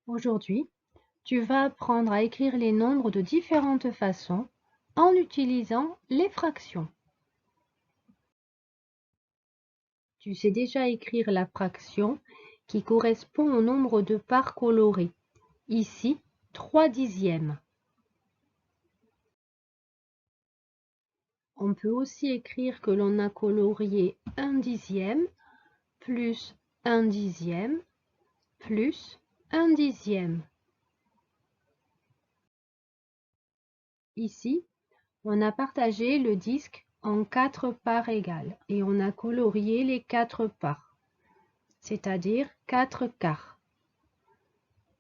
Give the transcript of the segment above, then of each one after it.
Aujourd'hui, tu vas apprendre à écrire les nombres de différentes façons en utilisant les fractions. Tu sais déjà écrire la fraction qui correspond au nombre de parts colorées. Ici, 3 dixièmes. On peut aussi écrire que l'on a colorié 1 dixième plus 1 dixième plus 1 dixième. Ici, on a partagé le disque en 4 parts égales et on a colorié les 4 parts, c'est-à-dire 4 quarts.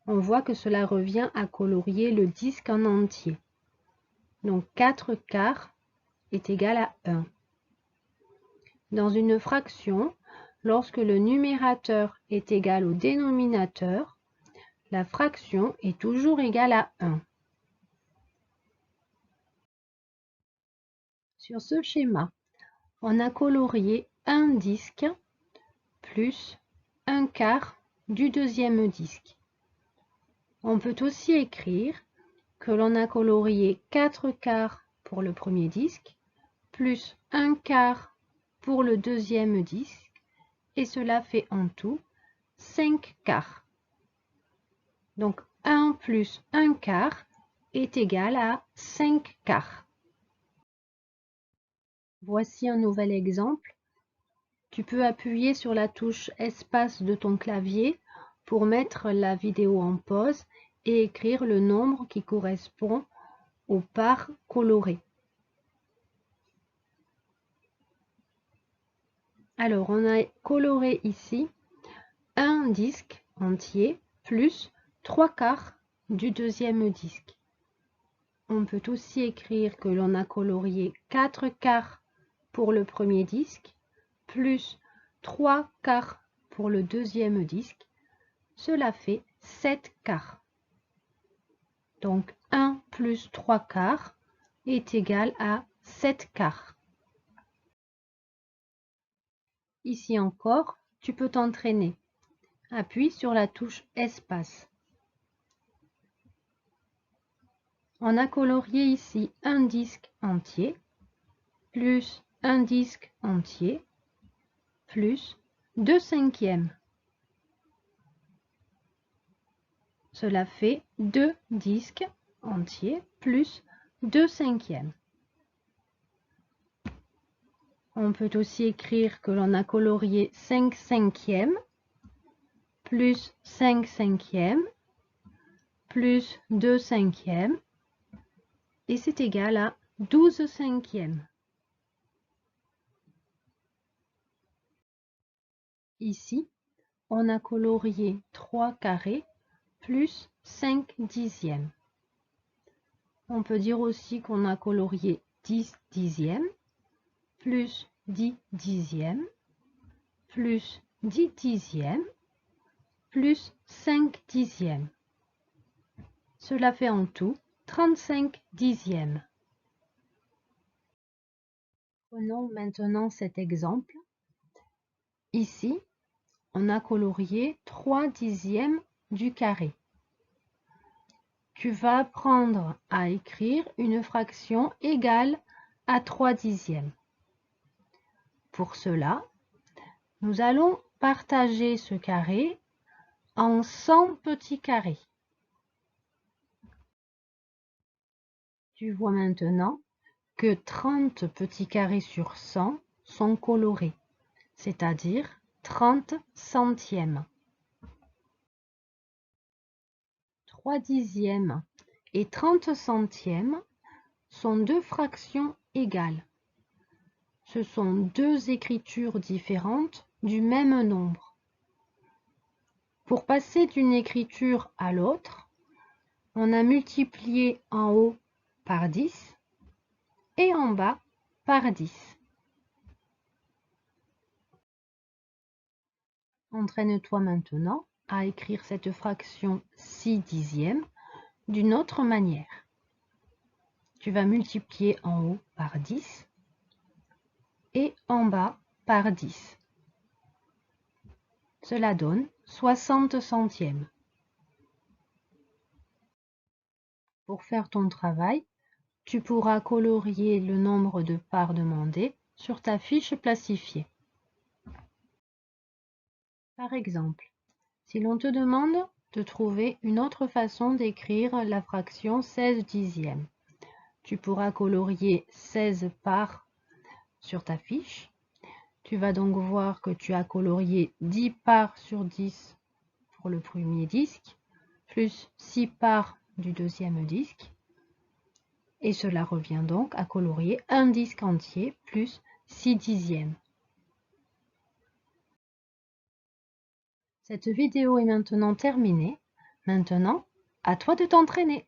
On voit que cela revient à colorier le disque en entier. Donc 4 quarts est égal à 1. Dans une fraction, lorsque le numérateur est égal au dénominateur, la fraction est toujours égale à 1. Sur ce schéma, on a colorié un disque plus un quart du deuxième disque. On peut aussi écrire que l'on a colorié 4 quarts pour le premier disque, plus un quart pour le deuxième disque, et cela fait en tout 5 quarts. Donc 1 plus 1 quart est égal à 5 quarts. Voici un nouvel exemple. Tu peux appuyer sur la touche espace de ton clavier pour mettre la vidéo en pause et écrire le nombre qui correspond aux parts colorées. Alors, on a coloré ici un disque entier plus 3 quarts du deuxième disque. On peut aussi écrire que l'on a colorié 4 quarts pour le premier disque plus 3 quarts pour le deuxième disque. Cela fait 7 quarts. Donc 1 plus 3 quarts est égal à 7 quarts. Ici encore, tu peux t'entraîner. Appuie sur la touche espace. On a colorié ici un disque entier, plus un disque entier, plus 2 cinquièmes. Cela fait 2 disques entiers plus 2 cinquièmes. On peut aussi écrire que l'on a colorié 5 cinquièmes, plus 5 cinquièmes, plus 2 cinquièmes, et c'est égal à 12 cinquièmes. Ici, on a colorié 3 carrés plus 5 dixièmes. On peut dire aussi qu'on a colorié 10 dixièmes, plus 10 dixièmes, plus 10 dixièmes, plus 5 dixièmes. Cela fait en tout 35 dixièmes. Prenons maintenant cet exemple. Ici, on a colorié 3 dixièmes du carré. Tu vas apprendre à écrire une fraction égale à 3 dixièmes. Pour cela, nous allons partager ce carré en 100 petits carrés. Tu vois maintenant que 30 petits carrés sur 100 sont colorés, c'est-à-dire 30 centièmes. 3 dixièmes et 30 centièmes sont deux fractions égales. Ce sont deux écritures différentes du même nombre. Pour passer d'une écriture à l'autre, on a multiplié en haut par 10 et en bas par 10. Entraîne-toi maintenant à écrire cette fraction 6 dixièmes d'une autre manière. Tu vas multiplier en haut par 10 et en bas par 10. Cela donne 60 centièmes. Pour faire ton travail, tu pourras colorier le nombre de parts demandées sur ta fiche plastifiée. Par exemple, si l'on te demande de trouver une autre façon d'écrire la fraction 16 dixièmes, tu pourras colorier 16 parts sur ta fiche. Tu vas donc voir que tu as colorié 10 parts sur 10 pour le premier disque, plus 6 parts du deuxième disque. Et cela revient donc à colorier un disque entier plus 6 dixièmes. Cette vidéo est maintenant terminée. Maintenant, à toi de t'entraîner.